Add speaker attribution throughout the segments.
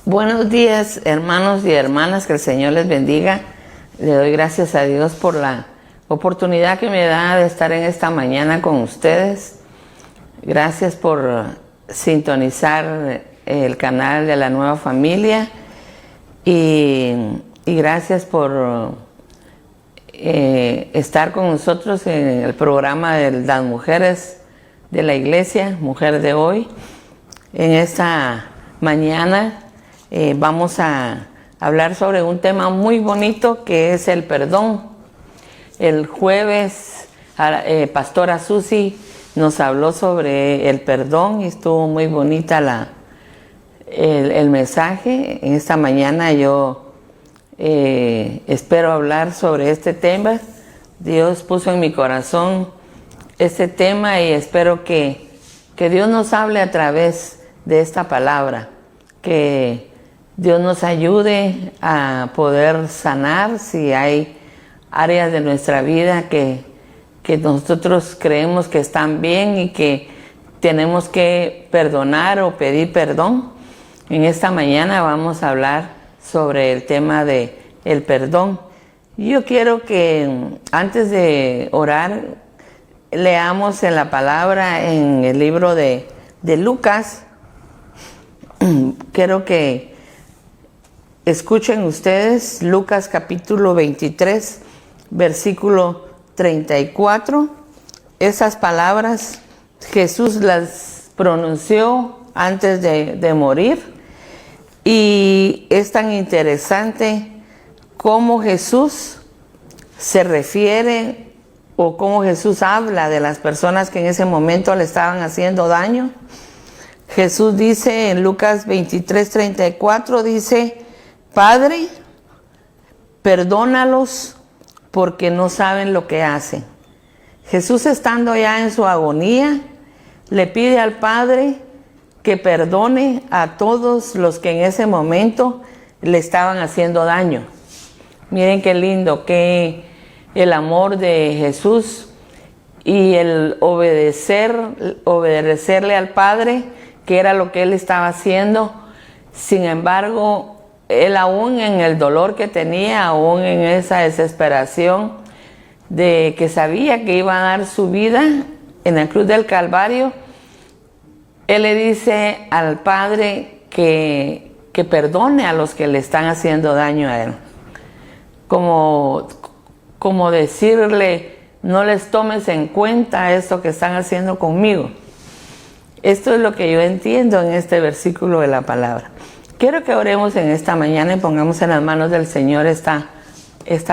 Speaker 1: Buenos días, hermanos y hermanas, que el Señor les bendiga. Le doy gracias a Dios por la oportunidad que me da de estar en esta mañana con ustedes. Gracias por sintonizar el canal de la Nueva Familia y gracias por estar con nosotros en el programa de las mujeres de la iglesia, Mujer de Hoy. En esta mañana vamos a hablar sobre un tema muy bonito que es el perdón. El jueves, Pastora Susi nos habló sobre el perdón y estuvo muy bonita el mensaje. En esta mañana yo espero hablar sobre este tema. Dios puso en mi corazón este tema y espero que Dios nos hable a través de esta palabra, que Dios nos ayude a poder sanar si hay áreas de nuestra vida que nosotros creemos que están bien y que tenemos que perdonar o pedir perdón. En esta mañana vamos a hablar sobre el tema de el perdón. Yo quiero que antes de orar leamos en la palabra en el libro de Lucas. Quiero que escuchen ustedes Lucas capítulo 23, versículo 34. Esas palabras Jesús las pronunció antes de morir, y es tan interesante cómo Jesús se refiere o cómo Jesús habla de las personas que en ese momento le estaban haciendo daño. Jesús dice en Lucas 23, 34, dice: Padre, perdónalos porque no saben lo que hacen. Jesús, estando ya en su agonía, le pide al Padre que perdone a todos los que en ese momento le estaban haciendo daño. Miren qué lindo, que el amor de Jesús y el obedecerle al Padre, que era lo que él estaba haciendo. Sin embargo, él, aún en el dolor que tenía, aún en esa desesperación de que sabía que iba a dar su vida en la cruz del Calvario, él le dice al Padre que perdone a los que le están haciendo daño a él. Como decirle: no les tomes en cuenta esto que están haciendo conmigo. Esto es lo que yo entiendo en este versículo de la palabra. Quiero que oremos en esta mañana y pongamos en las manos del Señor esta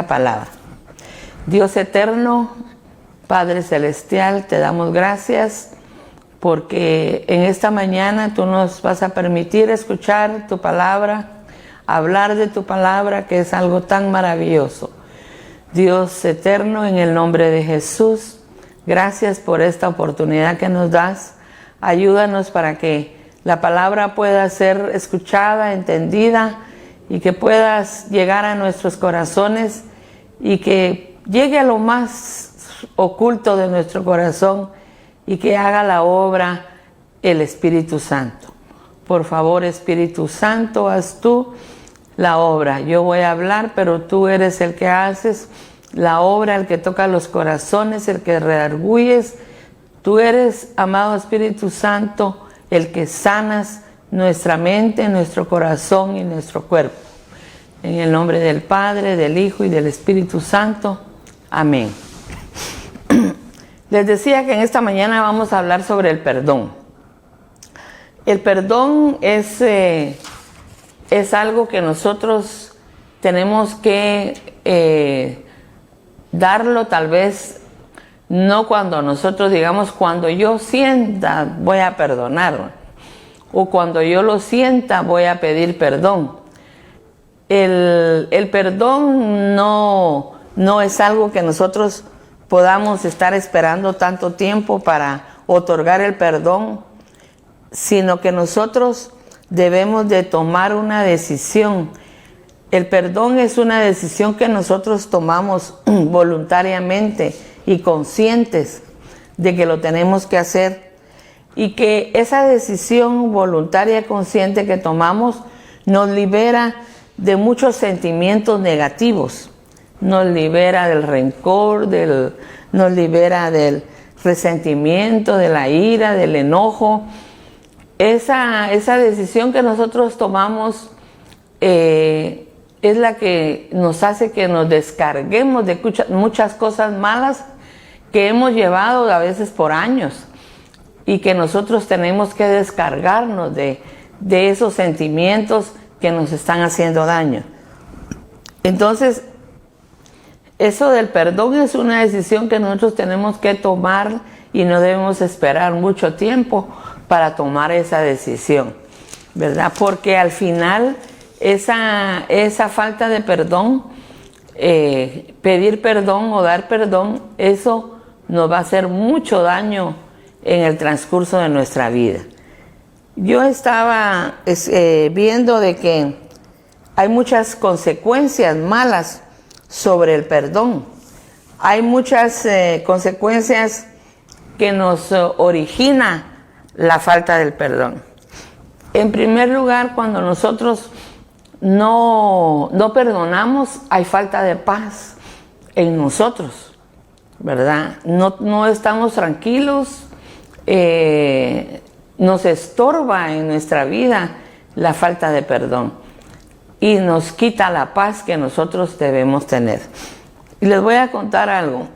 Speaker 1: palabra. Dios eterno, Padre celestial, te damos gracias porque en esta mañana tú nos vas a permitir escuchar tu palabra, hablar de tu palabra, que es algo tan maravilloso. Dios eterno, en el nombre de Jesús, gracias por esta oportunidad que nos das. Ayúdanos para que la palabra pueda ser escuchada, entendida, y que puedas llegar a nuestros corazones y que llegue a lo más oculto de nuestro corazón y que haga la obra el Espíritu Santo. Por favor, Espíritu Santo, haz tú la obra. Yo voy a hablar, pero tú eres el que haces la obra, el que toca los corazones, el que redarguyes. Tú eres, amado Espíritu Santo, el que sanas nuestra mente, nuestro corazón y nuestro cuerpo. En el nombre del Padre, del Hijo y del Espíritu Santo. Amén. Les decía que en esta mañana vamos a hablar sobre el perdón. El perdón es algo que nosotros tenemos que darlo, tal vez no cuando nosotros digamos: cuando yo sienta voy a perdonar, o cuando yo lo sienta voy a pedir perdón. El perdón no es algo que nosotros podamos estar esperando tanto tiempo para otorgar el perdón, sino que nosotros debemos de tomar una decisión. El perdón es una decisión que nosotros tomamos voluntariamente y conscientes de que lo tenemos que hacer, y que esa decisión voluntaria y consciente que tomamos nos libera de muchos sentimientos negativos, nos libera del rencor, nos libera del resentimiento, de la ira, del enojo. Esa decisión que nosotros tomamos es la que nos hace que nos descarguemos de muchas cosas malas que hemos llevado a veces por años, y que nosotros tenemos que descargarnos de esos sentimientos que nos están haciendo daño. Entonces, eso del perdón es una decisión que nosotros tenemos que tomar, y no debemos esperar mucho tiempo para tomar esa decisión, ¿verdad? Porque al final esa falta de perdón, pedir perdón o dar perdón, eso nos va a hacer mucho daño en el transcurso de nuestra vida. Yo estaba viendo de que hay muchas consecuencias malas sobre el perdón. Hay muchas consecuencias que nos origina la falta del perdón. En primer lugar, cuando nosotros no perdonamos, hay falta de paz en nosotros, ¿verdad? No estamos tranquilos. Nos estorba en nuestra vida la falta de perdón y nos quita la paz que nosotros debemos tener. Y les voy a contar algo.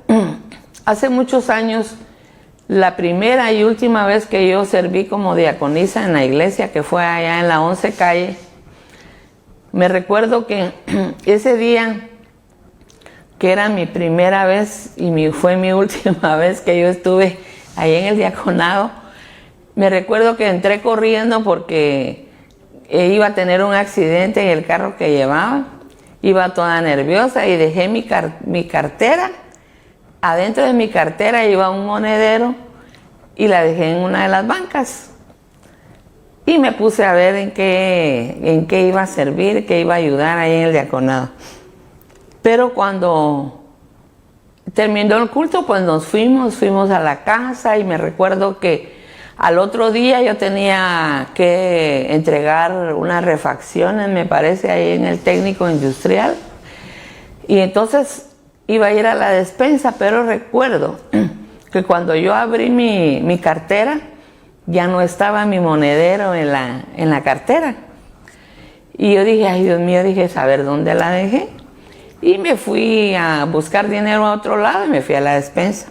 Speaker 1: Hace muchos años, la primera y última vez que yo serví como diaconisa en la iglesia, que fue allá en la 11 calle, me recuerdo que ese día, que era mi primera vez y fue mi última vez que yo estuve ahí en el diaconado, me recuerdo que entré corriendo porque iba a tener un accidente en el carro que llevaba. Iba toda nerviosa y dejé mi cartera. Adentro de mi cartera iba un monedero y la dejé en una de las bancas. Y me puse a ver en qué iba a servir, qué iba a ayudar ahí en el diaconado. Pero cuando terminó el culto, pues nos fuimos a la casa, y me recuerdo que al otro día yo tenía que entregar unas refacciones, me parece, ahí en el técnico industrial. Y entonces iba a ir a la despensa, pero recuerdo que cuando yo abrí mi cartera, ya no estaba mi monedero en la cartera. Y yo dije, ay Dios mío, dije, ¿saber dónde la dejé? Y me fui a buscar dinero a otro lado y me fui a la despensa.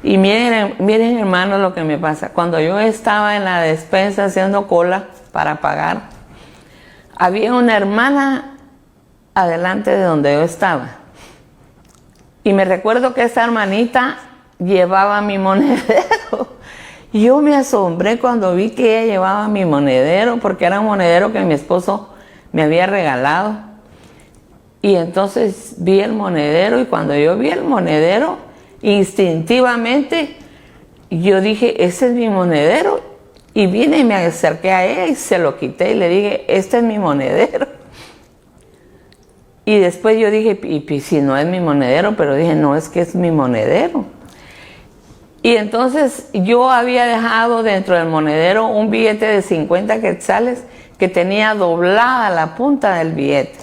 Speaker 1: Y miren hermanos lo que me pasa. Cuando yo estaba en la despensa haciendo cola para pagar, había una hermana adelante de donde yo estaba. Y me recuerdo que esa hermanita llevaba mi monedero. Y yo me asombré cuando vi que ella llevaba mi monedero, porque era un monedero que mi esposo me había regalado. Y entonces vi el monedero, y cuando yo vi el monedero, instintivamente yo dije, ese es mi monedero, y vine y me acerqué a ella y se lo quité y le dije, este es mi monedero. Y después yo dije, y si no es mi monedero, pero dije, no, es que es mi monedero. Y entonces yo había dejado dentro del monedero un billete de 50 quetzales que tenía doblada la punta del billete.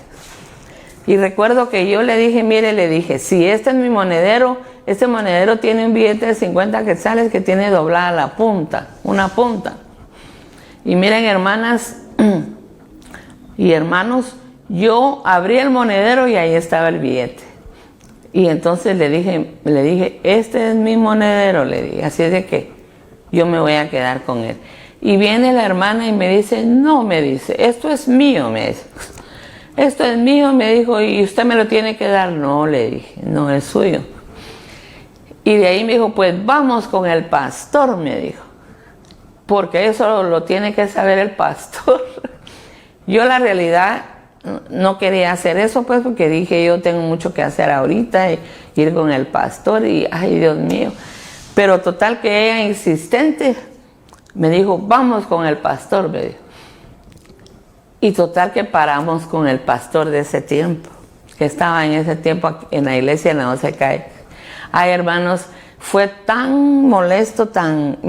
Speaker 1: Y recuerdo que yo le dije, mire, le dije, si este es mi monedero, este monedero tiene un billete de 50 quetzales que tiene doblada la punta, una punta. Y miren, hermanas y hermanos, yo abrí el monedero y ahí estaba el billete. Y entonces le dije, este es mi monedero, le dije, así es de que yo me voy a quedar con él. Y viene la hermana y me dice, no, me dice, esto es mío, me dice. Esto es mío, me dijo, y usted me lo tiene que dar. No, le dije, no es suyo. Y de ahí me dijo, pues vamos con el pastor, me dijo, porque eso lo tiene que saber el pastor. Yo la realidad no quería hacer eso, pues, porque dije, yo tengo mucho que hacer ahorita, ir con el pastor, y ay, Dios mío. Pero total que ella insistente me dijo, vamos con el pastor, me dijo. Y total que paramos con el pastor de ese tiempo, que estaba en ese tiempo en la iglesia en la 11 calle. Ay, hermanos, fue tan molesto, tan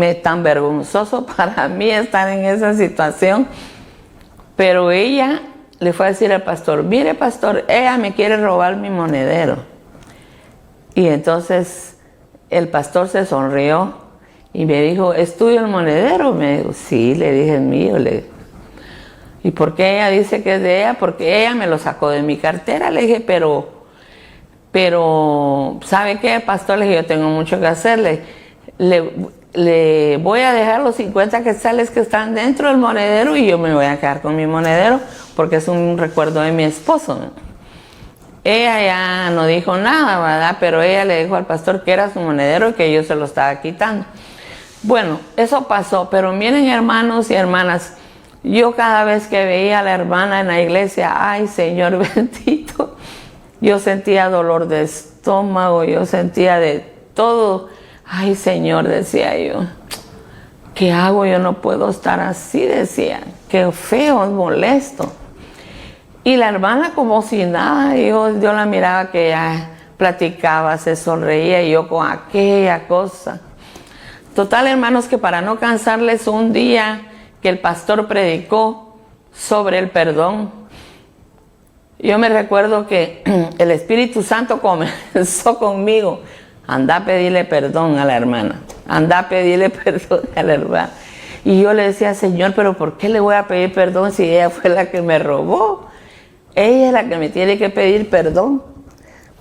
Speaker 1: vergonzoso para mí estar en esa situación, Pero ella le fue a decir al pastor, mire pastor, ella me quiere robar mi monedero. Y entonces el pastor se sonrió y me dijo, ¿es tuyo el monedero? Me dijo, sí, le dije, es mío. ¿Y por qué ella dice que es de ella? Porque ella me lo sacó de mi cartera. Le dije, pero ¿sabe qué, pastor? Le dije, yo tengo mucho que hacerle. Le voy a dejar los 50 quetzales que están dentro del monedero y yo me voy a quedar con mi monedero porque es un recuerdo de mi esposo. Ella ya no dijo nada, ¿verdad? Pero ella le dijo al pastor que era su monedero y que yo se lo estaba quitando. Bueno, eso pasó, pero miren, hermanos y hermanas, yo cada vez que veía a la hermana en la iglesia, ay, Señor bendito, yo sentía dolor de estómago, yo sentía de todo. Ay, Señor, decía yo, ¿qué hago? Yo no puedo estar así, decía. Qué feo, molesto. Y la hermana como si nada, yo la miraba que ella platicaba, se sonreía y yo con aquella cosa. Total, hermanos, que para no cansarles, un día que el pastor predicó sobre el perdón, yo me recuerdo que el Espíritu Santo comenzó conmigo. Anda a pedirle perdón a la hermana. Anda a pedirle perdón a la hermana. Y yo le decía, Señor, pero ¿por qué le voy a pedir perdón si ella fue la que me robó? Ella es la que me tiene que pedir perdón.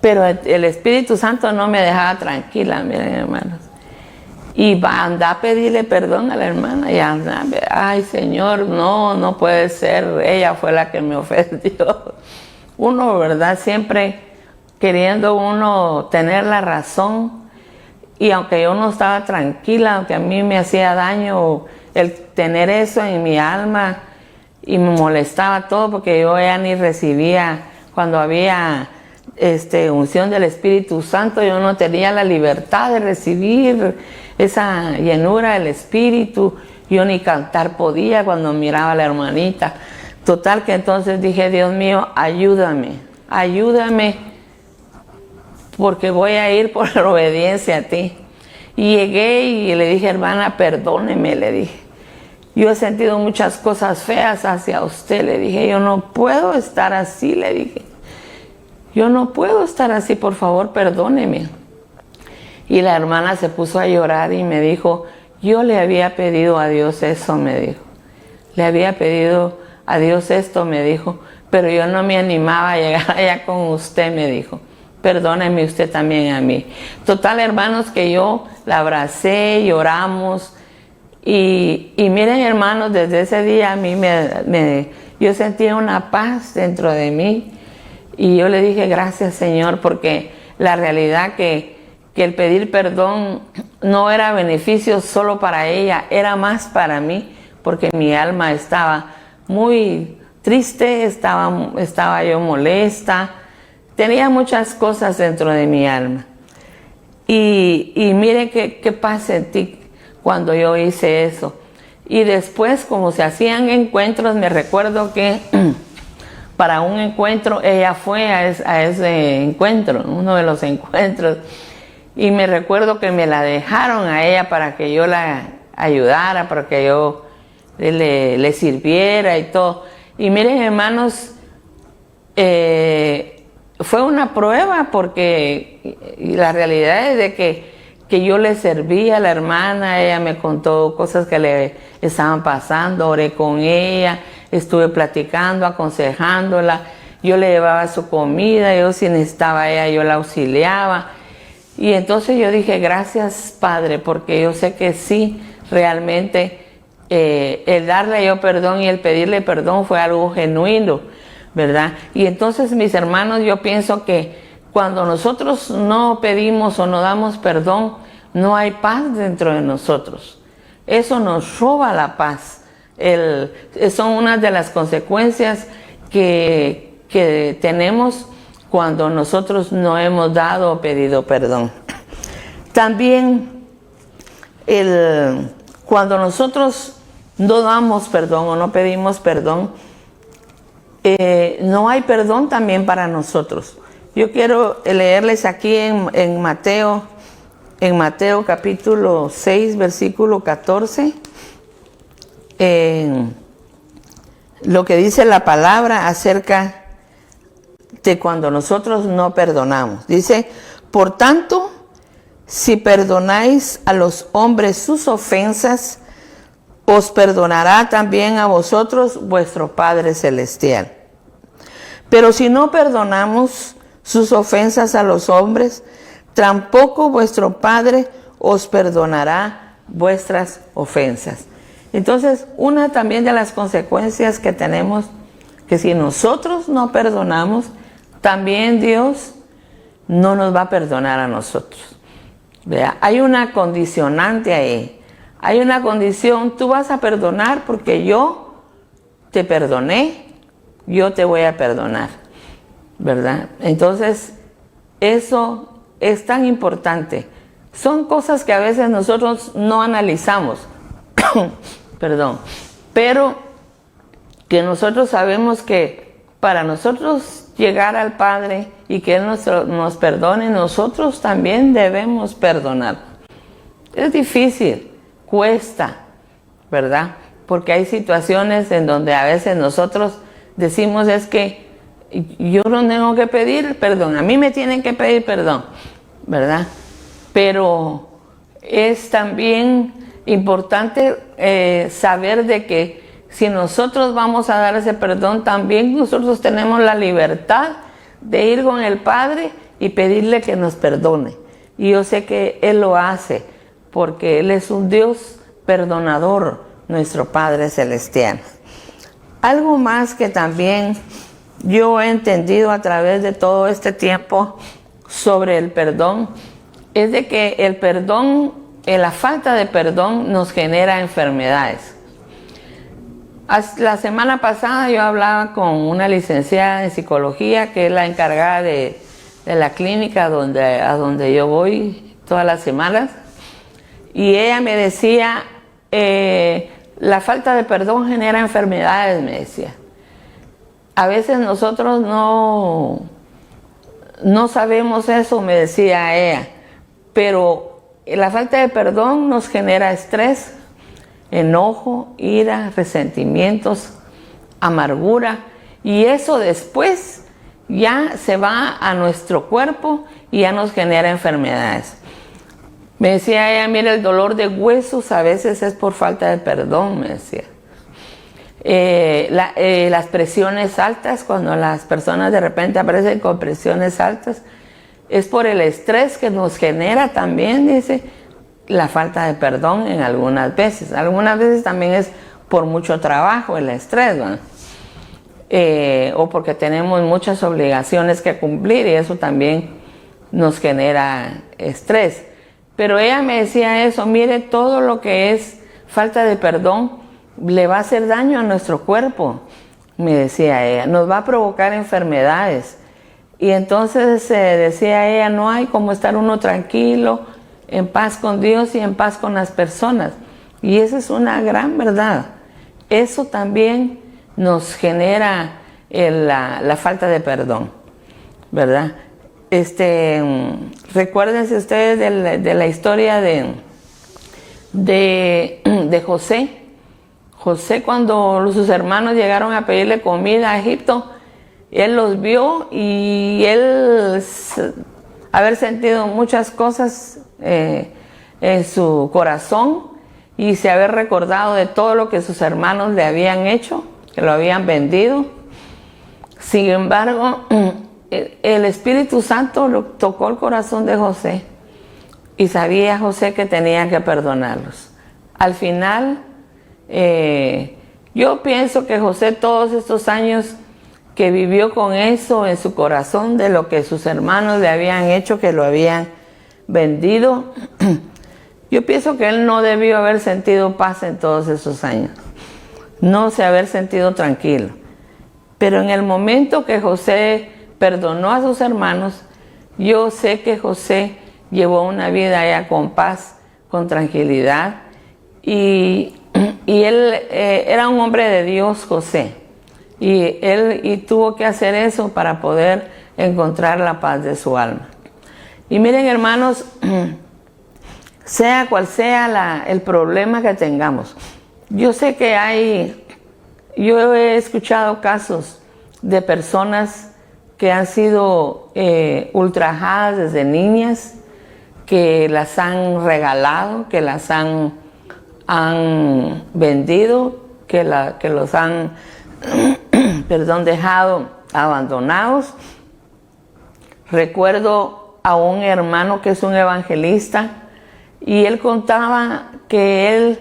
Speaker 1: Pero el Espíritu Santo no me dejaba tranquila, miren, hermanos. Y anda a pedirle perdón a la hermana. Y anda, ay, Señor, no puede ser. Ella fue la que me ofendió. Uno, ¿verdad? Siempre queriendo uno tener la razón, y aunque yo no estaba tranquila, aunque a mí me hacía daño el tener eso en mi alma y me molestaba todo, porque yo ya ni recibía, cuando había unción del Espíritu Santo, yo no tenía la libertad de recibir esa llenura del Espíritu, yo ni cantar podía cuando miraba a la hermanita. Total que entonces dije, Dios mío, ayúdame, porque voy a ir por la obediencia a ti. Y llegué y le dije, hermana, perdóneme, le dije. Yo he sentido muchas cosas feas hacia usted, le dije. Yo no puedo estar así, le dije. Yo no puedo estar así, por favor, perdóneme. Y la hermana se puso a llorar y me dijo, yo le había pedido a Dios eso, me dijo. Le había pedido a Dios esto, me dijo, pero yo no me animaba a llegar allá con usted, me dijo. Perdóneme usted también a mí. Total, hermanos, que yo la abracé, lloramos. Y miren, hermanos, desde ese día a mí yo sentía una paz dentro de mí. Y yo le dije, gracias, Señor, porque la realidad que el pedir perdón no era beneficio solo para ella, era más para mí, porque mi alma estaba muy triste, estaba yo molesta. Tenía muchas cosas dentro de mi alma. Y miren qué paz sentí cuando yo hice eso. Y después, como se hacían encuentros, me recuerdo que para un encuentro, ella fue a ese encuentro, uno de los encuentros. Y me recuerdo que me la dejaron a ella para que yo la ayudara, para que yo le sirviera y todo. Y miren, hermanos, fue una prueba, porque la realidad es de que yo le servía a la hermana. Ella me contó cosas que le estaban pasando, oré con ella, estuve platicando, aconsejándola, yo le llevaba su comida, yo si necesitaba ella, yo la auxiliaba. Y entonces yo dije, gracias, Padre, porque yo sé que sí, realmente el darle yo perdón y el pedirle perdón fue algo genuino, ¿verdad? Y entonces, mis hermanos, yo pienso que cuando nosotros no pedimos o no damos perdón, no hay paz dentro de nosotros. Eso nos roba la paz. Son unas de las consecuencias que tenemos cuando nosotros no hemos dado o pedido perdón. También, cuando nosotros no damos perdón o no pedimos perdón, no hay perdón también para nosotros. Yo quiero leerles aquí en Mateo capítulo 6, versículo 14. lo que dice la palabra acerca de cuando nosotros no perdonamos. Dice, por tanto, si perdonáis a los hombres sus ofensas, os perdonará también a vosotros vuestro Padre Celestial. Pero si no perdonamos sus ofensas a los hombres, tampoco vuestro Padre os perdonará vuestras ofensas. Entonces, una también de las consecuencias que tenemos, que si nosotros no perdonamos, también Dios no nos va a perdonar a nosotros. ¿Vea? Hay una condicionante ahí. Hay una condición, tú vas a perdonar porque yo te perdoné, yo te voy a perdonar, ¿verdad? Entonces, eso es tan importante. Son cosas que a veces nosotros no analizamos, perdón, pero que nosotros sabemos que para nosotros llegar al Padre y que Él nos perdone, nosotros también debemos perdonar. Es difícil, cuesta, ¿verdad? Porque hay situaciones en donde a veces nosotros decimos es que yo no tengo que pedir perdón, a mí me tienen que pedir perdón, ¿verdad? Pero es también importante saber de que si nosotros vamos a dar ese perdón, también nosotros tenemos la libertad de ir con el Padre y pedirle que nos perdone. Y yo sé que Él lo hace, porque Él es un Dios perdonador, nuestro Padre Celestial. Algo más que también yo he entendido a través de todo este tiempo sobre el perdón, es de que el perdón, la falta de perdón nos genera enfermedades. La semana pasada yo hablaba con una licenciada en psicología que es la encargada de la clínica a donde yo voy todas las semanas, y ella me decía, la falta de perdón genera enfermedades, me decía. A veces nosotros no sabemos eso, me decía ella, pero la falta de perdón nos genera estrés, enojo, ira, resentimientos, amargura, y eso después ya se va a nuestro cuerpo y ya nos genera enfermedades. Me decía ella, mira, el dolor de huesos a veces es por falta de perdón, me decía. Las presiones altas, cuando las personas de repente aparecen con presiones altas, es por el estrés que nos genera también, dice, la falta de perdón en algunas veces. Algunas veces también es por mucho trabajo, el estrés, ¿no? O porque tenemos muchas obligaciones que cumplir y eso también nos genera estrés. Pero ella me decía eso, mire, todo lo que es falta de perdón le va a hacer daño a nuestro cuerpo, me decía ella, nos va a provocar enfermedades. Y entonces decía ella, no hay como estar uno tranquilo, en paz con Dios y en paz con las personas. Y esa es una gran verdad. Eso también nos genera la falta de perdón, ¿verdad? Recuérdense ustedes de la historia de José. José, cuando sus hermanos llegaron a pedirle comida a Egipto, él los vio y él haber sentido muchas cosas en su corazón y se haber recordado de todo lo que sus hermanos le habían hecho, que lo habían vendido. Sin embargo, el Espíritu Santo tocó el corazón de José y sabía José que tenía que perdonarlos. Al final, yo pienso que José todos estos años que vivió con eso en su corazón de lo que sus hermanos le habían hecho, que lo habían vendido, yo pienso que él no debió haber sentido paz en todos esos años, no se haber sentido tranquilo. Pero en el momento que José perdonó a sus hermanos, yo sé que José llevó una vida ya con paz, con tranquilidad, y él era un hombre de Dios, José, y tuvo que hacer eso para poder encontrar la paz de su alma. Y miren, hermanos, sea cual sea el problema que tengamos, yo sé que hay Yo he escuchado casos de personas que han sido ultrajadas desde niñas, que las han regalado, que las han vendido, que los han dejado abandonados. Recuerdo a un hermano que es un evangelista y él contaba que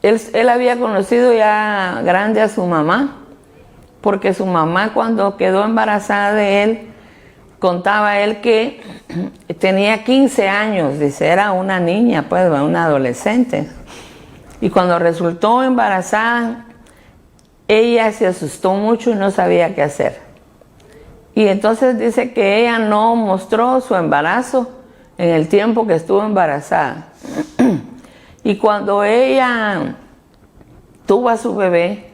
Speaker 1: él había conocido ya grande a su mamá, porque su mamá, cuando quedó embarazada de él, contaba él que tenía 15 años, dice, era una niña, pues, una adolescente. Y cuando resultó embarazada, ella se asustó mucho y no sabía qué hacer. Y entonces dice que ella no mostró su embarazo en el tiempo que estuvo embarazada. Y cuando ella tuvo a su bebé,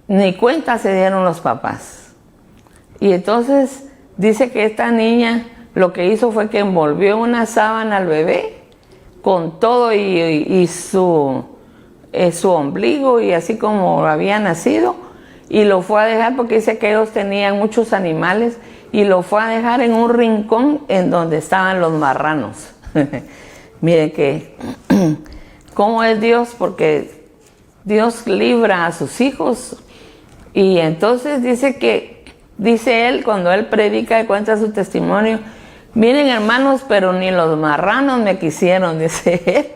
Speaker 1: ni cuenta se dieron los papás. Y entonces dice que esta niña lo que hizo fue que envolvió una sábana al bebé con todo y su ombligo y así como había nacido, y lo fue a dejar, porque dice que ellos tenían muchos animales, y lo fue a dejar en un rincón en donde estaban los marranos. Miren que cómo es Dios, porque Dios libra a sus hijos. Y entonces dice él, cuando él predica y cuenta su testimonio, miren hermanos, pero ni los marranos me quisieron, dice él.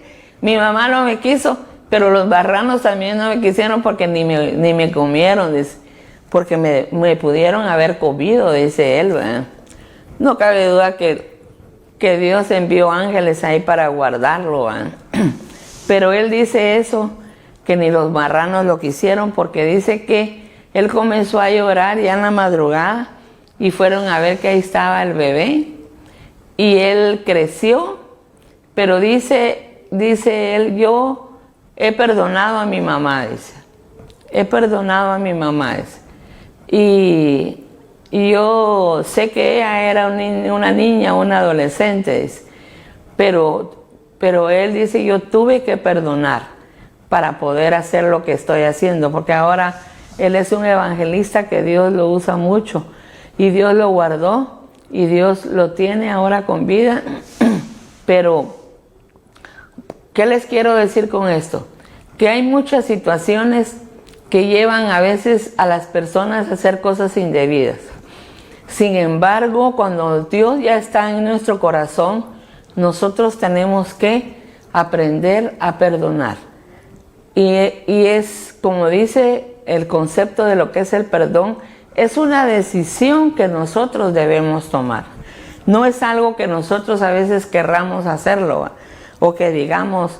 Speaker 1: Mi mamá no me quiso, pero los marranos también no me quisieron porque ni me comieron, dice, porque me pudieron haber comido, dice él, ¿verdad? No cabe duda que Dios envió ángeles ahí para guardarlo, ¿verdad? Pero él dice eso, que ni los marranos lo quisieron, porque dice que él comenzó a llorar ya en la madrugada y fueron a ver que ahí estaba el bebé y él creció, pero dice él, yo he perdonado a mi mamá, dice, he perdonado a mi mamá, dice, y yo sé que ella era una niña, una adolescente, dice, pero él dice, yo tuve que perdonar para poder hacer lo que estoy haciendo, porque ahora él es un evangelista que Dios lo usa mucho y Dios lo guardó y Dios lo tiene ahora con vida. Pero, ¿qué les quiero decir con esto? Que hay muchas situaciones que llevan a veces a las personas a hacer cosas indebidas. Sin embargo, cuando Dios ya está en nuestro corazón, nosotros tenemos que aprender a perdonar. Y es, como dice el concepto de lo que es el perdón, es una decisión que nosotros debemos tomar. No es algo que nosotros a veces querramos hacerlo, ¿va? O que digamos,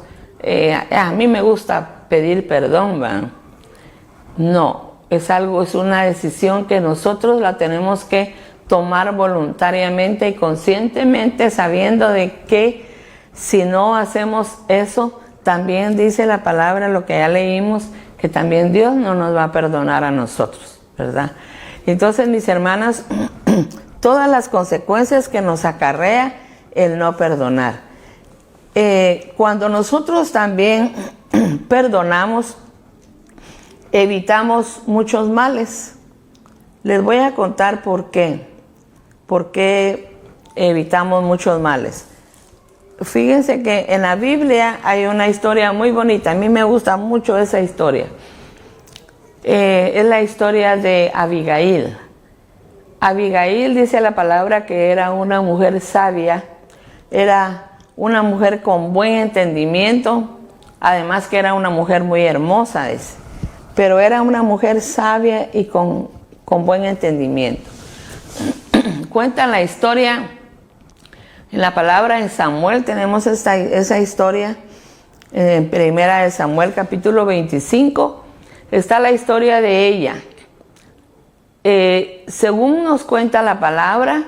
Speaker 1: a mí me gusta pedir perdón, ¿va? No, es una decisión que nosotros la tenemos que tomar voluntariamente y conscientemente, sabiendo de que si no hacemos eso, también dice la palabra, lo que ya leímos, que también Dios no nos va a perdonar a nosotros, ¿verdad? Entonces, mis hermanas, todas las consecuencias que nos acarrea el no perdonar. Cuando nosotros también perdonamos, evitamos muchos males. Les voy a contar por qué. ¿Por qué evitamos muchos males? Fíjense que en la Biblia hay una historia muy bonita. A mí me gusta mucho esa historia. Es la historia de Abigail. Abigail, dice la palabra, que era una mujer sabia, era una mujer con buen entendimiento, además que era una mujer muy hermosa, dice, pero era una mujer sabia y con buen entendimiento. Cuentan la historia, en la palabra de Samuel tenemos esa historia, en Primera de Samuel capítulo 25, está la historia de ella. Según nos cuenta la palabra,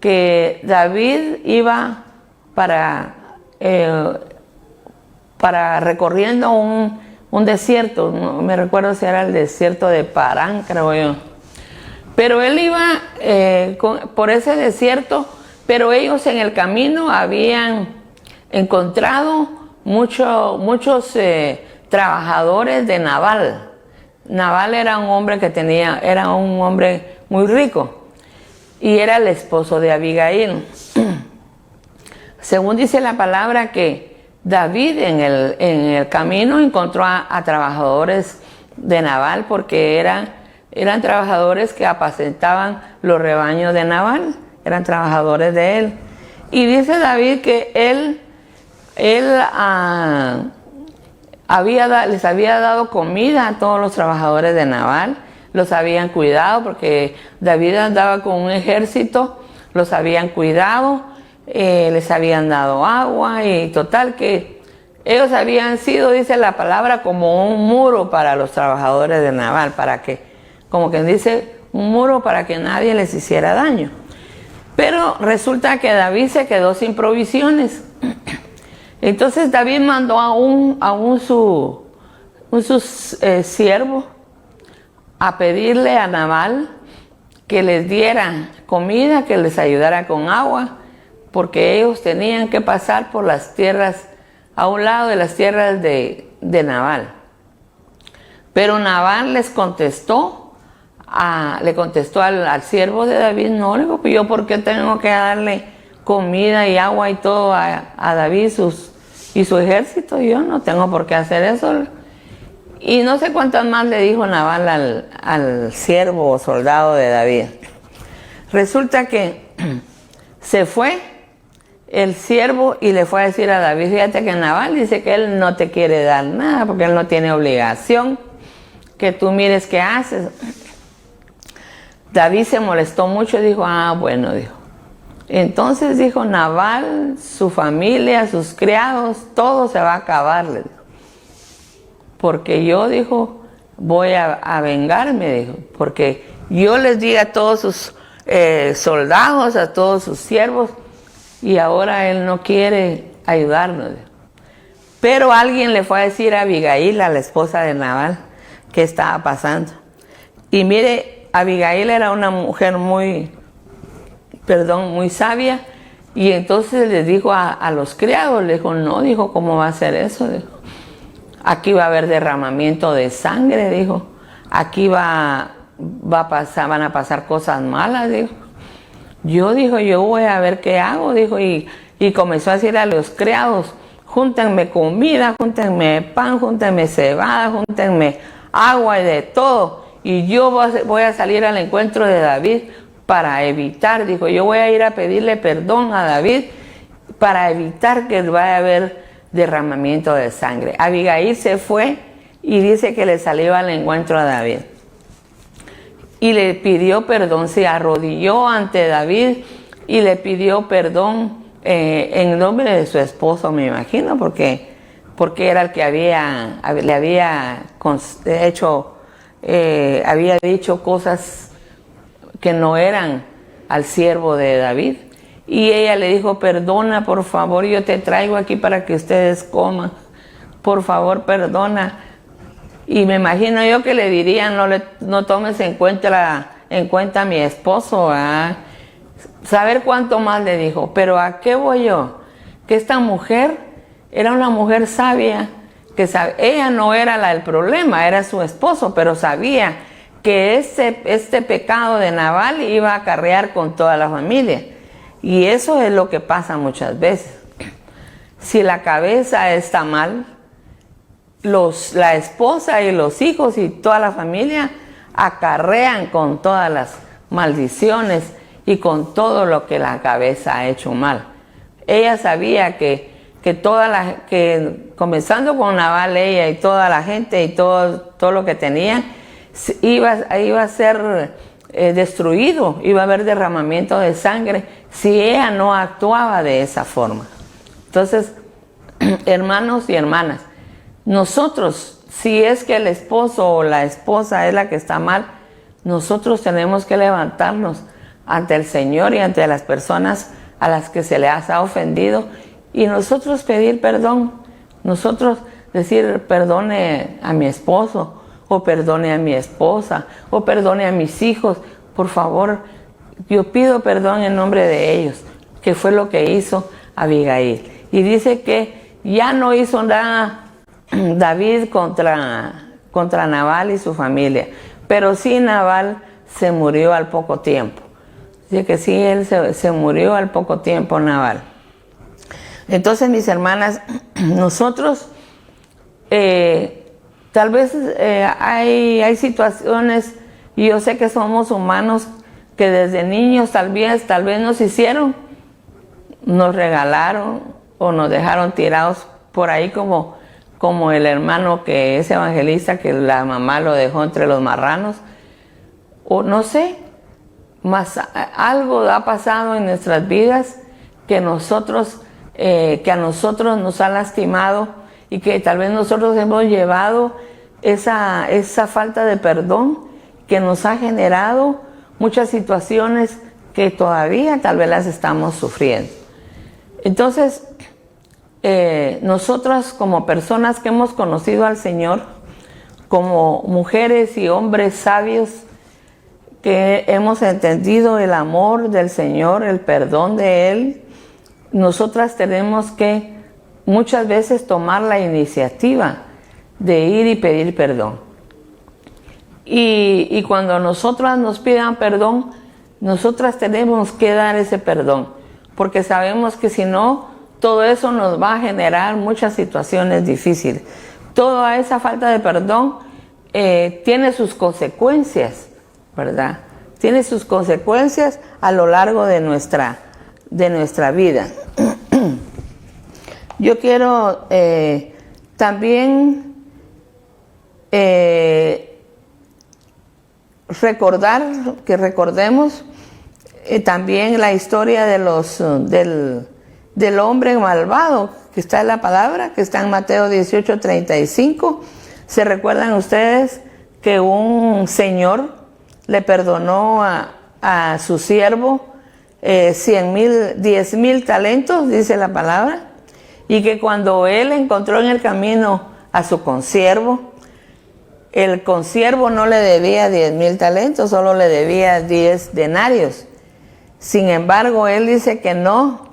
Speaker 1: que David iba para recorriendo un desierto, no me recuerdo si era el desierto de Parán, creo yo, pero él iba por ese desierto, pero ellos en el camino habían encontrado muchos trabajadores de Nabal. Nabal era un hombre era un hombre muy rico y era el esposo de Abigail. Según dice la palabra que David en el camino encontró a trabajadores de Nabal porque eran trabajadores que apacentaban los rebaños de Nabal, eran trabajadores de él. Y dice David que él les había dado comida a todos los trabajadores de Nabal, los habían cuidado porque David andaba con un ejército, los habían cuidado, les habían dado agua y total que ellos habían sido, dice la palabra, como un muro para los trabajadores de Nabal, para que, como quien dice, un muro para que nadie les hiciera daño. Pero resulta que David se quedó sin provisiones. Entonces David mandó a sus siervos a pedirle a Nabal que les diera comida, que les ayudara con agua, porque ellos tenían que pasar por las tierras, a un lado de las tierras de Nabal. Pero Nabal le contestó al siervo de David, no, le digo, yo por qué tengo que darle comida y agua y todo a David y su ejército, yo no tengo por qué hacer eso. Y no sé cuántas más le dijo Nabal al siervo o soldado de David. Resulta que se fue el siervo y le fue a decir a David, fíjate que Nabal dice que él no te quiere dar nada porque él no tiene obligación, que tú mires qué haces. David se molestó mucho y dijo, bueno, dijo. Entonces dijo, Nabal, su familia, sus criados, todo se va a acabar, le dijo. Porque yo, dijo, voy a vengarme, dijo, porque yo les di a todos sus soldados, a todos sus siervos, y ahora él no quiere ayudarnos. Pero alguien le fue a decir a Abigail, a la esposa de Nabal, qué estaba pasando. Y mire, Abigail era una mujer muy sabia, y entonces le dijo a los criados, le dijo, no, dijo, ¿cómo va a ser eso? Dijo, aquí va a haber derramamiento de sangre, dijo, aquí van a pasar cosas malas, dijo. Yo voy a ver qué hago, dijo, y comenzó a decir a los criados, júntenme comida, júntenme pan, júntenme cebada, júntenme agua y de todo, y yo voy a salir al encuentro de David para evitar, dijo, yo voy a ir a pedirle perdón a David para evitar que vaya a haber derramamiento de sangre. Abigail se fue y dice que le salió al encuentro a David. Y le pidió perdón, se arrodilló ante David y le pidió perdón en nombre de su esposo, me imagino, porque era el que había dicho cosas que no eran al siervo de David. Y ella le dijo, perdona, por favor, yo te traigo aquí para que ustedes coman. Por favor, perdona. Y me imagino yo que le dirían, no tomes en cuenta a mi esposo, ¿verdad? Saber cuánto más le dijo. Pero ¿a qué voy yo? Que esta mujer era una mujer sabia, ella no era el problema, era su esposo, pero sabía que este pecado de Nabal iba a acarrear con toda la familia. Y eso es lo que pasa muchas veces. Si la cabeza está mal, la esposa y los hijos y toda la familia acarrean con todas las maldiciones y con todo lo que la cabeza ha hecho mal. Ella sabía que comenzando con Nabal, ella y toda la gente y todo lo que tenía iba a ser destruido, iba a haber derramamiento de sangre si ella no actuaba de esa forma. Entonces, hermanos y hermanas, nosotros, si es que el esposo o la esposa es la que está mal, nosotros tenemos que levantarnos ante el Señor y ante las personas a las que se les ha ofendido y nosotros pedir perdón, nosotros decir perdone a mi esposo o perdone a mi esposa o perdone a mis hijos, por favor, yo pido perdón en nombre de ellos, que fue lo que hizo Abigail. Y dice que ya no hizo nada David contra Nabal y su familia. Pero sí, Nabal se murió al poco tiempo. Así que sí, él se murió al poco tiempo, Nabal. Entonces, mis hermanas, nosotros tal vez hay situaciones, y yo sé que somos humanos, que desde niños tal vez nos hicieron, nos regalaron o nos dejaron tirados por ahí como el hermano que es evangelista, que la mamá lo dejó entre los marranos, o no sé, más algo ha pasado en nuestras vidas que a nosotros nos ha lastimado, y que tal vez nosotros hemos llevado esa falta de perdón que nos ha generado muchas situaciones que todavía tal vez las estamos sufriendo. Entonces, nosotras como personas que hemos conocido al Señor, como mujeres y hombres sabios que hemos entendido el amor del Señor, el perdón de Él, nosotras tenemos que muchas veces tomar la iniciativa de ir y pedir perdón. Y cuando nosotras nos pidan perdón, nosotras tenemos que dar ese perdón, porque sabemos que si no, todo eso nos va a generar muchas situaciones difíciles. Toda esa falta de perdón tiene sus consecuencias, ¿verdad? Tiene sus consecuencias a lo largo de nuestra vida. Yo quiero también recordemos también la historia del hombre malvado, que está en la palabra, que está en Mateo 18:35. ¿Se recuerdan ustedes que un señor le perdonó a su siervo 10,000 talentos, dice la palabra? Y que cuando él encontró en el camino a su consiervo, el consiervo no le debía 10,000 talentos, solo le debía 10 denarios. Sin embargo, él dice que no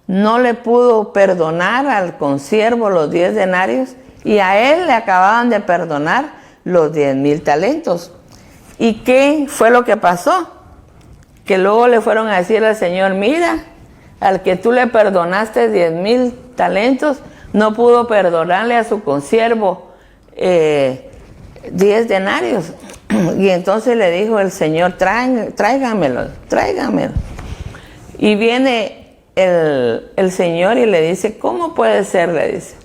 Speaker 1: le pudo perdonar al consiervo los 10 denarios, y a él le acababan de perdonar los 10,000 talentos. ¿Y qué fue lo que pasó? Que luego le fueron a decir al Señor: mira, al que tú le perdonaste 10,000 talentos, no pudo perdonarle a su consiervo 10 denarios. Y entonces le dijo el Señor: tráigamelo. Y viene el Señor y le dice: ¿cómo puede ser? Le dice,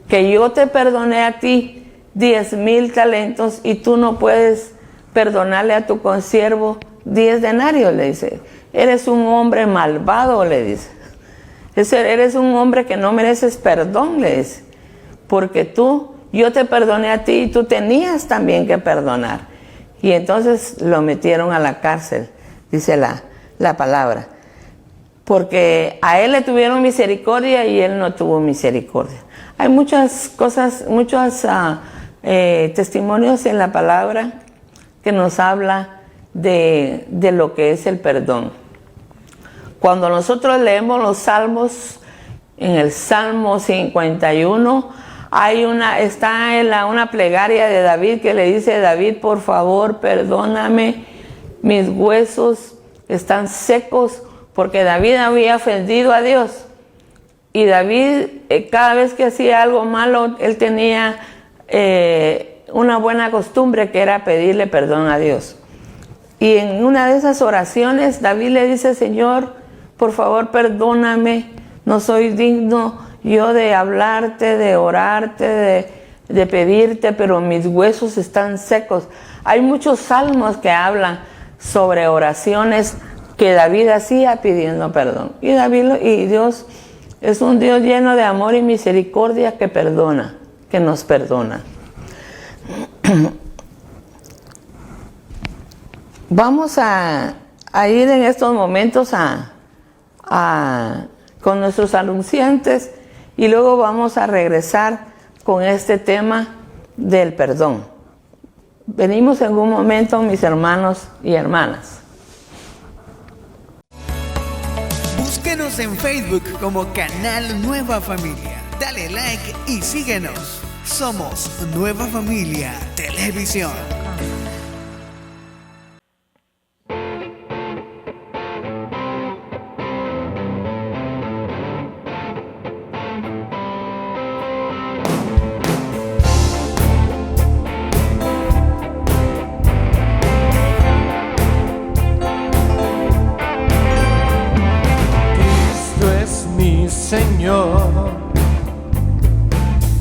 Speaker 1: que yo te perdoné a ti 10,000 talentos y tú no puedes perdonarle a tu consiervo 10 denarios, le dice. Eres un hombre malvado, le dice. Eres un hombre que no mereces perdón, le dice. Porque yo te perdoné a ti y tú tenías también que perdonar. Y entonces lo metieron a la cárcel, dice la palabra. Porque a él le tuvieron misericordia y él no tuvo misericordia. Hay muchas cosas, muchos testimonios en la palabra que nos habla de lo que es el perdón. Cuando nosotros leemos los salmos, en el Salmo 51, está una plegaria de David que le dice: David, por favor, perdóname, mis huesos están secos, porque David había ofendido a Dios. Y David, cada vez que hacía algo malo, él tenía una buena costumbre, que era pedirle perdón a Dios. Y en una de esas oraciones, David le dice: Señor, por favor, perdóname, no soy digno yo de hablarte, de orarte, de pedirte, pero mis huesos están secos. Hay muchos salmos que hablan sobre oraciones que David hacía pidiendo perdón. Y Dios es un Dios lleno de amor y misericordia, que perdona, que nos perdona. Vamos a ir en estos momentos con nuestros anunciantes, y luego vamos a regresar con este tema del perdón. Venimos en un momento, mis hermanos y hermanas.
Speaker 2: Búsquenos en Facebook como Canal Nueva Familia. Dale like y síguenos. Somos Nueva Familia Televisión.
Speaker 3: Cristo es mi Señor,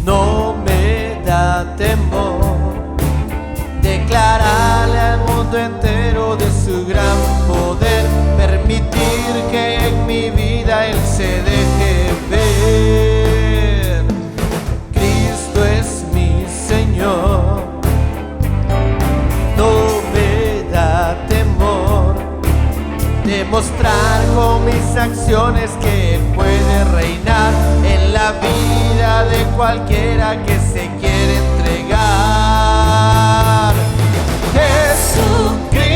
Speaker 3: no me da temor declararle al mundo entero de su gran poder, permitir que en mi vida Él se deje ver. Cristo es mi Señor, no me da temor demostrar con mis acciones que Él puede reinar en la vida de cualquiera que se quiere entregar. Jesucristo,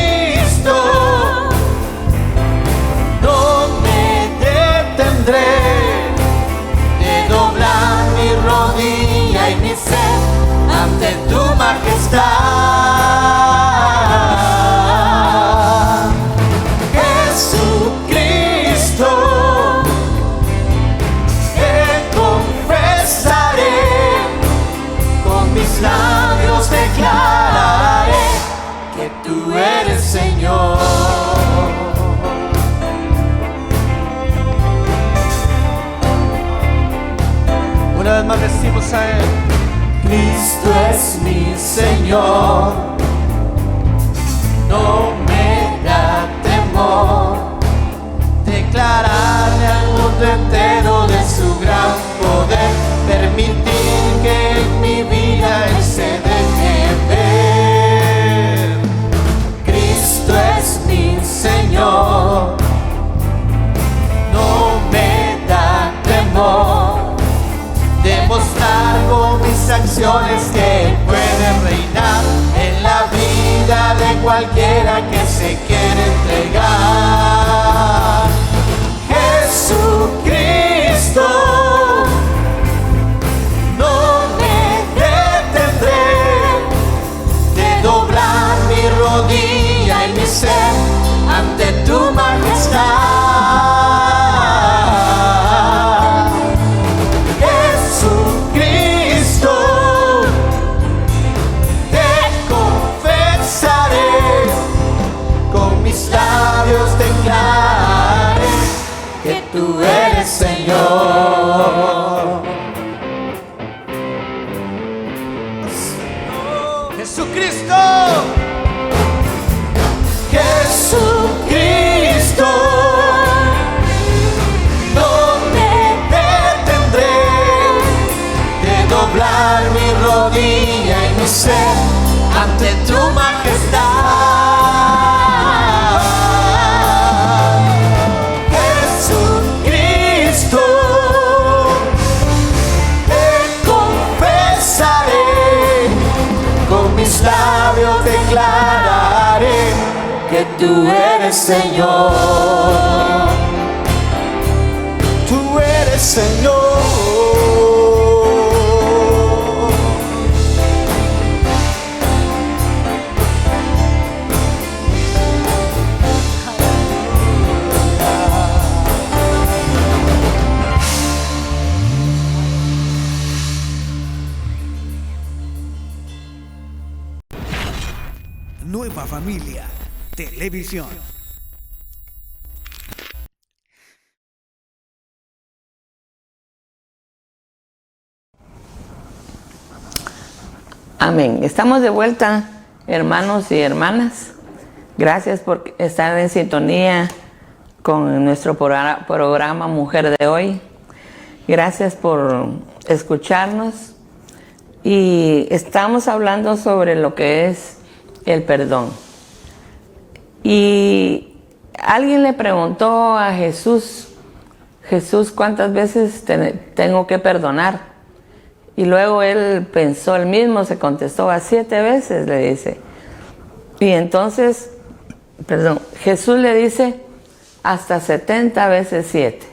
Speaker 3: no me detendré de doblar mi rodilla y mi ser ante tu majestad. Jesucristo, te confesaré, con mis labios declararé que tú eres Señor. Una vez más decimos a Él: Cristo es mi Señor, no me da temor declararle al mundo entero de su gran poder, permitir que en mi vida Él se deje ver. Cristo es mi Señor, no me da temor demostrar con mis acciones que Él puede reinar en la vida de cualquiera que se quiere entregar. Jesucristo, no me detendré de doblar mi rodilla y mi ser ante tu majestad. Jesucristo, te confesaré, con mis labios declararé que tú eres Señor. Jesucristo, Jesucristo, no me detendré de doblar mi rodilla y mi ser ante tu majestad. Jesucristo, te confesaré, con mis labios declararé que tú eres Señor. Tú eres Señor.
Speaker 2: Nueva Familia Televisión.
Speaker 1: Amén. Estamos de vuelta, hermanos y hermanas. Gracias por estar en sintonía con nuestro programa Mujer de Hoy. Gracias por escucharnos. Y estamos hablando sobre lo que es el perdón. Y alguien le preguntó a Jesús, ¿cuántas veces tengo que perdonar? Y luego él pensó, él mismo se contestó, a 7 veces, le dice. Y entonces, Jesús le dice, hasta 70 veces 7.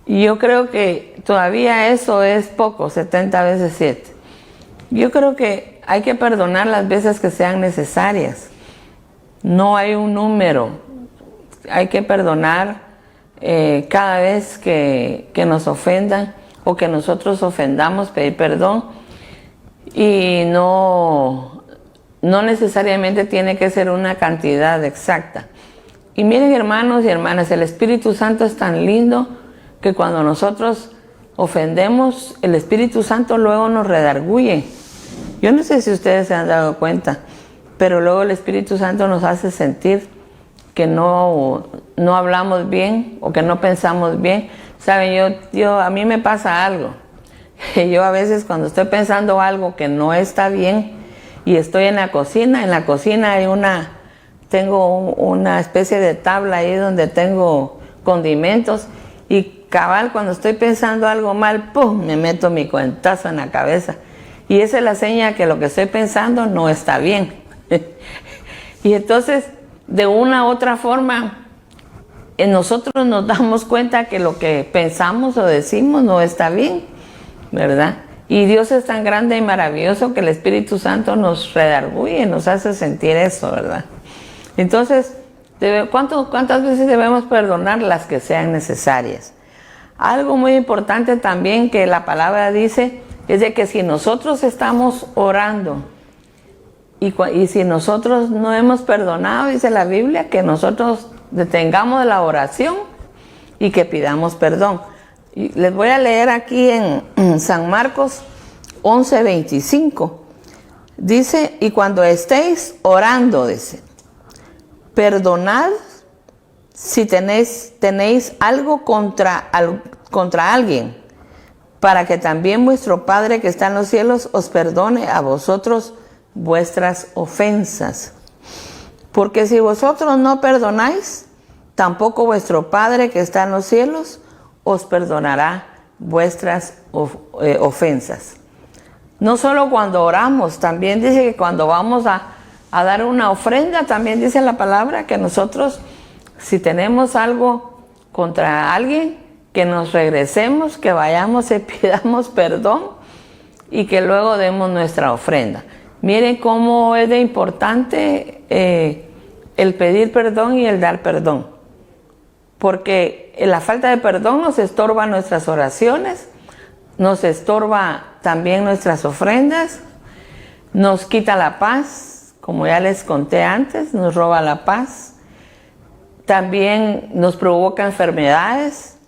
Speaker 1: Y yo creo que todavía eso es poco, 70 veces 7. Yo creo que hay que perdonar las veces que sean necesarias. No hay un número. Hay que perdonar cada vez que nos ofendan o que nosotros ofendamos, pedir perdón. Y no necesariamente tiene que ser una cantidad exacta. Y miren, hermanos y hermanas, el Espíritu Santo es tan lindo que cuando nosotros ofendemos, el Espíritu Santo luego nos redarguye. Yo no sé si ustedes se han dado cuenta, pero luego el Espíritu Santo nos hace sentir que no hablamos bien o que no pensamos bien. Saben, a mí me pasa algo. Yo a veces cuando estoy pensando algo que no está bien y estoy en la cocina tengo una especie de tabla ahí donde tengo condimentos y cabal cuando estoy pensando algo mal, ¡pum!, me meto mi cuentazo en la cabeza. Y esa es la seña que lo que estoy pensando no está bien. Y entonces, de una u otra forma, nosotros nos damos cuenta que lo que pensamos o decimos no está bien, ¿verdad? Y Dios es tan grande y maravilloso que el Espíritu Santo nos redarguye, nos hace sentir eso, ¿verdad? Entonces, ¿cuántas veces debemos perdonar? Las que sean necesarias. Algo muy importante también que la palabra dice es de que si nosotros estamos orando y si nosotros no hemos perdonado, dice la Biblia, que nosotros detengamos la oración y que pidamos perdón. Y les voy a leer aquí en San Marcos 11:25. Dice, y cuando estéis orando, dice, perdonad si tenéis algo contra alguien, para que también vuestro Padre que está en los cielos os perdone a vosotros vuestras ofensas. Porque si vosotros no perdonáis, tampoco vuestro Padre que está en los cielos os perdonará vuestras ofensas. No solo cuando oramos, también dice que cuando vamos a dar una ofrenda, también dice la palabra que nosotros, si tenemos algo contra alguien, que nos regresemos, que vayamos y pidamos perdón y que luego demos nuestra ofrenda. Miren cómo es de importante el pedir perdón y el dar perdón. Porque la falta de perdón nos estorba nuestras oraciones, nos estorba también nuestras ofrendas, nos quita la paz, como ya les conté antes, nos roba la paz. También nos provoca enfermedades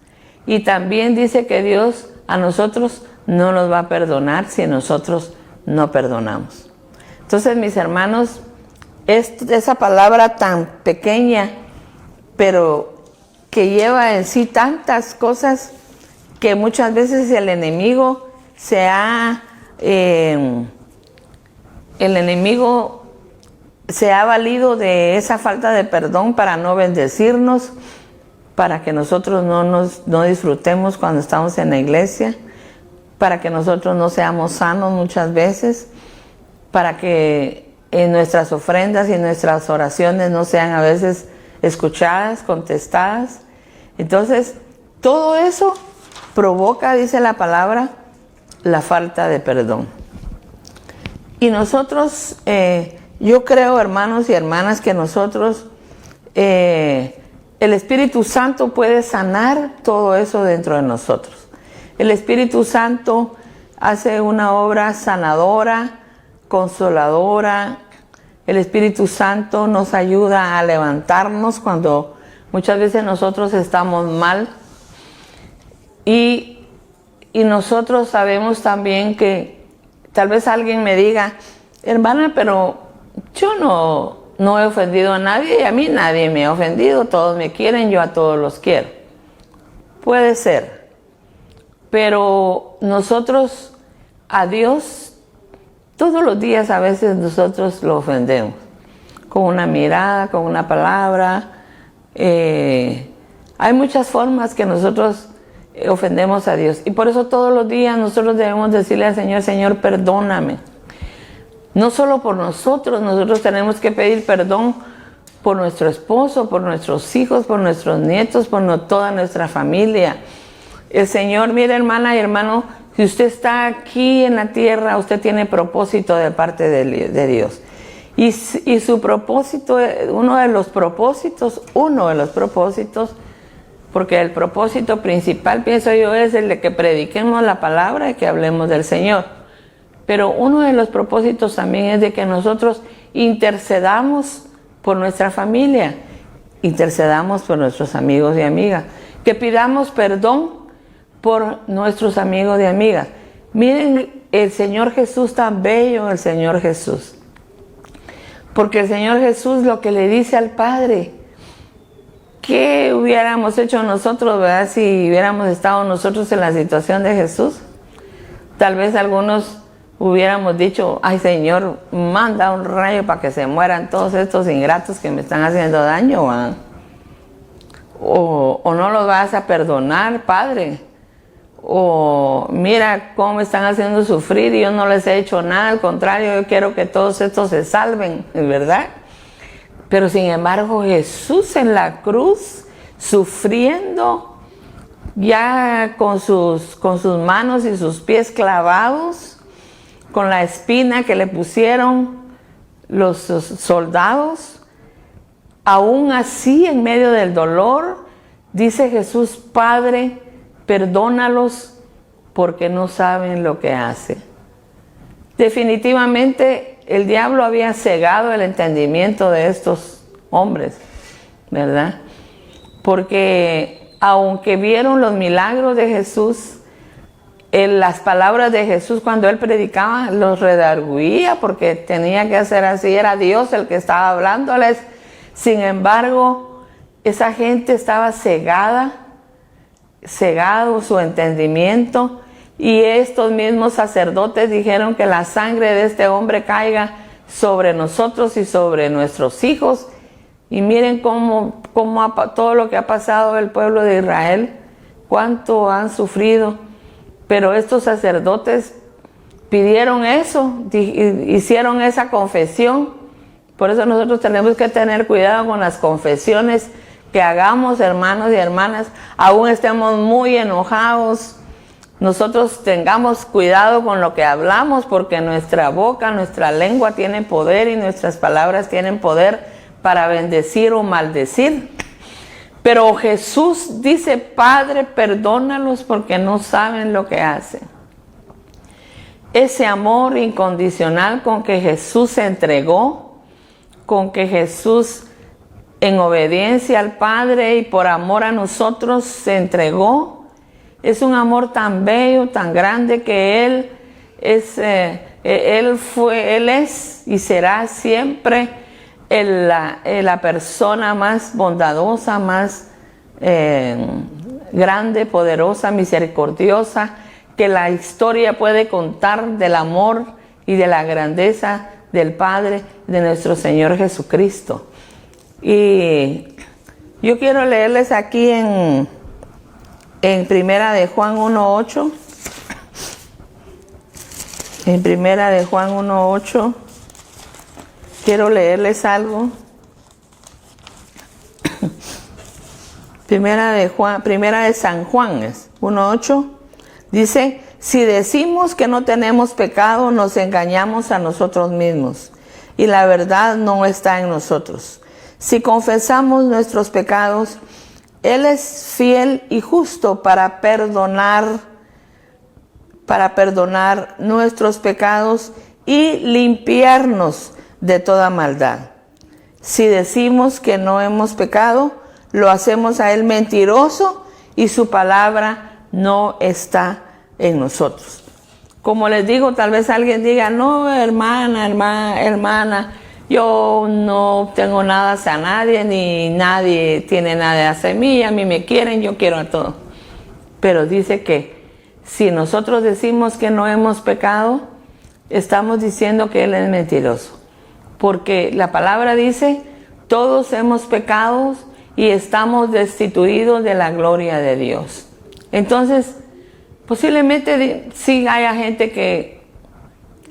Speaker 1: y también dice que Dios a nosotros no nos va a perdonar si nosotros no perdonamos. Entonces, mis hermanos, esa palabra tan pequeña, pero que lleva en sí tantas cosas que muchas veces el enemigo se ha valido de esa falta de perdón para no bendecirnos, para que nosotros no disfrutemos cuando estamos en la iglesia, para que nosotros no seamos sanos muchas veces, para que en nuestras ofrendas y nuestras oraciones no sean a veces escuchadas, contestadas. Entonces, todo eso provoca, dice la palabra, la falta de perdón. Y nosotros, yo creo, hermanos y hermanas, que nosotros, el Espíritu Santo puede sanar todo eso dentro de nosotros. El Espíritu Santo hace una obra sanadora, consoladora. El Espíritu Santo nos ayuda a levantarnos cuando muchas veces nosotros estamos mal. Y nosotros sabemos también que tal vez alguien me diga, hermana, pero yo no he ofendido a nadie y a mí nadie me ha ofendido, todos me quieren, yo a todos los quiero. Puede ser, pero nosotros a Dios todos los días a veces nosotros lo ofendemos, con una mirada, con una palabra. Hay muchas formas que nosotros ofendemos a Dios y por eso todos los días nosotros debemos decirle al Señor, Señor, perdóname. No solo por nosotros tenemos que pedir perdón por nuestro esposo, por nuestros hijos, por nuestros nietos, por toda nuestra familia. El Señor, mira, hermana y hermano, Si usted está aquí en la tierra, usted tiene propósito de parte de Dios. Y su propósito, uno de los propósitos, porque el propósito principal, pienso yo, es el de que prediquemos la palabra y que hablemos del Señor. Pero uno de los propósitos también es de que nosotros intercedamos por nuestra familia, intercedamos por nuestros amigos y amigas, que pidamos perdón por nuestros amigos y amigas. Miren el Señor Jesús, tan bello el Señor Jesús. Porque el Señor Jesús lo que le dice al Padre, ¿qué hubiéramos hecho nosotros, verdad, si hubiéramos estado nosotros en la situación de Jesús? Tal vez algunos hubiéramos dicho, ay Señor, manda un rayo para que se mueran todos estos ingratos que me están haciendo daño, ¿verdad? O no los vas a perdonar, Padre. O mira cómo me están haciendo sufrir y yo no les he hecho nada, al contrario, yo quiero que todos estos se salven, ¿verdad? Pero sin embargo Jesús en la cruz, sufriendo, ya con sus manos y sus pies clavados, con la espina que le pusieron los soldados, aún así en medio del dolor, dice Jesús, Padre, perdónalos porque no saben lo que hacen. Definitivamente el diablo había cegado el entendimiento de estos hombres, ¿verdad? Porque aunque vieron los milagros de Jesús, las palabras de Jesús cuando él predicaba los redarguía porque tenía que hacer así, era Dios el que estaba hablándoles. Sin embargo, esa gente estaba cegado su entendimiento, y estos mismos sacerdotes dijeron que la sangre de este hombre caiga sobre nosotros y sobre nuestros hijos. Y miren cómo todo lo que ha pasado el pueblo de Israel, cuánto han sufrido. Pero estos sacerdotes pidieron eso, hicieron esa confesión. Por eso nosotros tenemos que tener cuidado con las confesiones que hagamos, hermanos y hermanas, aún estemos muy enojados. Nosotros tengamos cuidado con lo que hablamos, porque nuestra boca, nuestra lengua tiene poder, y nuestras palabras tienen poder para bendecir o maldecir. Pero Jesús dice, Padre, perdónalos porque no saben lo que hacen. Ese amor incondicional con que Jesús se entregó, con que Jesús en obediencia al Padre y por amor a nosotros se entregó, es un amor tan bello, tan grande, que Él es y será siempre la persona más bondadosa, más grande, poderosa, misericordiosa, que la historia puede contar del amor y de la grandeza del Padre, de nuestro Señor Jesucristo. Y yo quiero leerles aquí en Primera de Juan 1:8. En Primera de Juan 1:8 quiero leerles algo. Primera de San Juan 1:8 dice: si decimos que no tenemos pecado, nos engañamos a nosotros mismos, y la verdad no está en nosotros. Si confesamos nuestros pecados, Él es fiel y justo para perdonar nuestros pecados y limpiarnos de toda maldad. Si decimos que no hemos pecado, lo hacemos a Él mentiroso, y su palabra no está en nosotros. Como les digo, tal vez alguien diga, no, hermana, yo no tengo nada hacia nadie, ni nadie tiene nada hacia mí, a mí me quieren, yo quiero a todos. Pero dice que si nosotros decimos que no hemos pecado, estamos diciendo que Él es mentiroso. Porque la palabra dice, todos hemos pecado y estamos destituidos de la gloria de Dios. Entonces, posiblemente sí haya gente que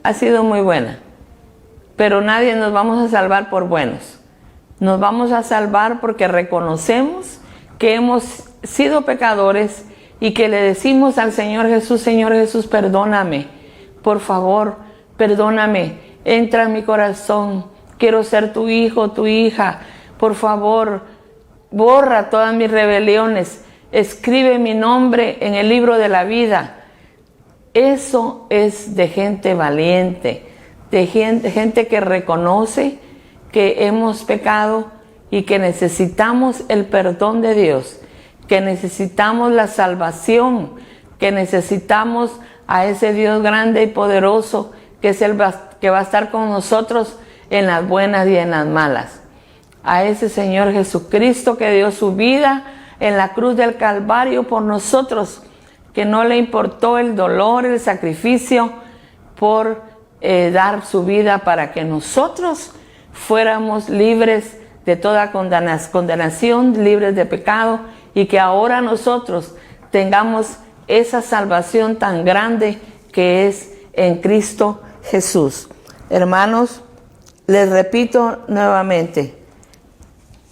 Speaker 1: ha sido muy buena, pero nadie nos vamos a salvar por buenos. Nos vamos a salvar porque reconocemos que hemos sido pecadores, y que le decimos al Señor Jesús, perdóname, por favor, perdóname, entra en mi corazón, quiero ser tu hijo, tu hija, por favor, borra todas mis rebeliones, escribe mi nombre en el libro de la vida. Eso es de gente valiente, de gente que reconoce que hemos pecado y que necesitamos el perdón de Dios, que necesitamos la salvación, que necesitamos a ese Dios grande y poderoso que es que va a estar con nosotros en las buenas y en las malas. A ese Señor Jesucristo que dio su vida en la cruz del Calvario por nosotros, que no le importó el dolor, el sacrificio por dar su vida para que nosotros fuéramos libres de toda condenación, libres de pecado, y que ahora nosotros tengamos esa salvación tan grande que es en Cristo Jesús. Hermanos, les repito nuevamente,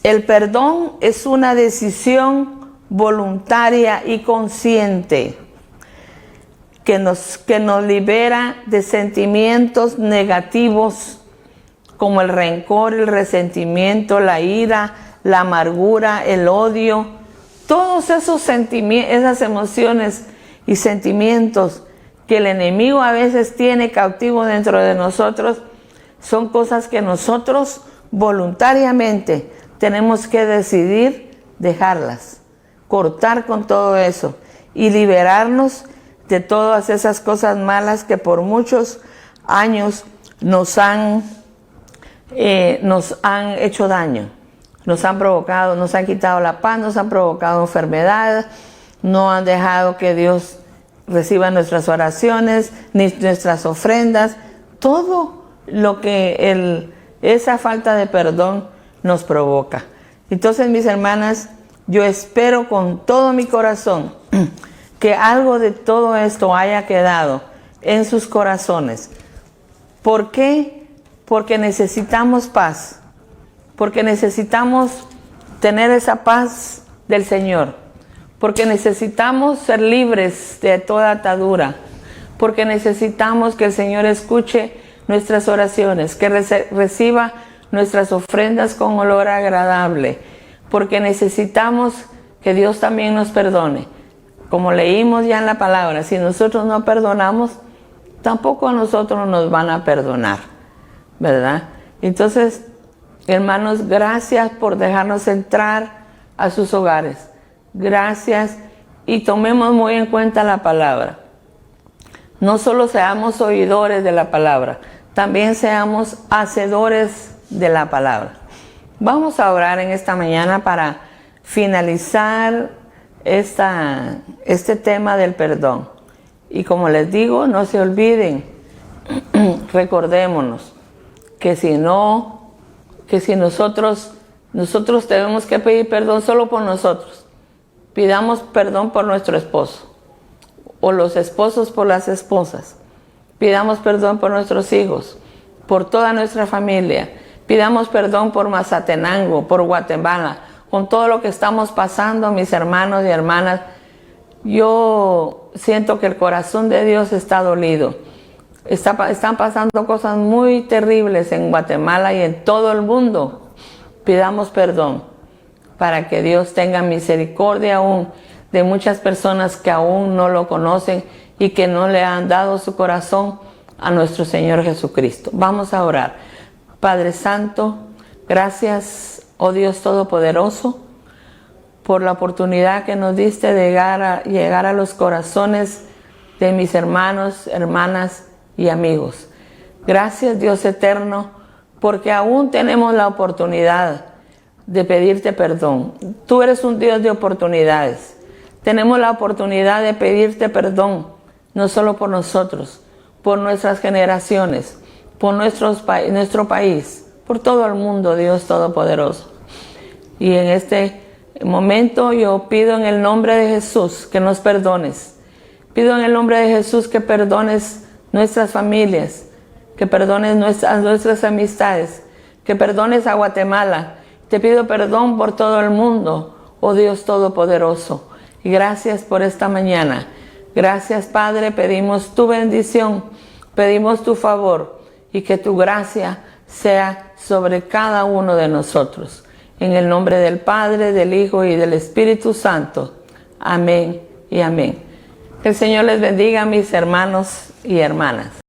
Speaker 1: el perdón es una decisión voluntaria y consciente que nos libera de sentimientos negativos como el rencor, el resentimiento, la ira, la amargura, el odio. Todos esos sentimientos, esas emociones y sentimientos que el enemigo a veces tiene cautivo dentro de nosotros, son cosas que nosotros voluntariamente tenemos que decidir dejarlas, cortar con todo eso y liberarnos de todas esas cosas malas que por muchos años nos han hecho daño, nos han provocado, nos han quitado la paz, nos han provocado enfermedades, no han dejado que Dios reciba nuestras oraciones, ni nuestras ofrendas, todo lo que esa falta de perdón nos provoca. Entonces, mis hermanas, yo espero con todo mi corazón que algo de todo esto haya quedado en sus corazones. ¿Por qué? Porque necesitamos paz, porque necesitamos tener esa paz del Señor, porque necesitamos ser libres de toda atadura, porque necesitamos que el Señor escuche nuestras oraciones, que reciba nuestras ofrendas con olor agradable, porque necesitamos que Dios también nos perdone. Como leímos ya en la palabra, si nosotros no perdonamos, tampoco a nosotros nos van a perdonar, ¿verdad? Entonces, hermanos, gracias por dejarnos entrar a sus hogares. Gracias, y tomemos muy en cuenta la palabra. No solo seamos oidores de la palabra, también seamos hacedores de la palabra. Vamos a orar en esta mañana para finalizar este tema del perdón. Y como les digo, no se olviden, recordémonos que si nosotros tenemos que pedir perdón solo por nosotros. Pidamos perdón por nuestro esposo, o los esposos por las esposas. Pidamos perdón por nuestros hijos, por toda nuestra familia. Pidamos perdón por Mazatenango, por Guatemala, con todo lo que estamos pasando, mis hermanos y hermanas. Yo siento que el corazón de Dios está dolido. Están pasando cosas muy terribles en Guatemala y en todo el mundo. Pidamos perdón para que Dios tenga misericordia aún de muchas personas que aún no lo conocen y que no le han dado su corazón a nuestro Señor Jesucristo. Vamos a orar. Padre Santo, gracias, oh Dios Todopoderoso, por la oportunidad que nos diste de llegar a los corazones de mis hermanos, hermanas y amigos. Gracias, Dios eterno, porque aún tenemos la oportunidad de pedirte perdón. Tú eres un Dios de oportunidades. Tenemos la oportunidad de pedirte perdón, no solo por nosotros, por nuestras generaciones, por nuestro país, por todo el mundo, Dios Todopoderoso. Y en este momento yo pido en el nombre de Jesús que nos perdones. Pido en el nombre de Jesús que perdones nuestras familias, que perdones nuestras amistades, que perdones a Guatemala. Te pido perdón por todo el mundo, oh Dios Todopoderoso. Y gracias por esta mañana. Gracias, Padre, pedimos tu bendición, pedimos tu favor y que tu gracia sea sobre cada uno de nosotros. En el nombre del Padre, del Hijo y del Espíritu Santo. Amén y amén. Que el Señor les bendiga, mis hermanos y hermanas.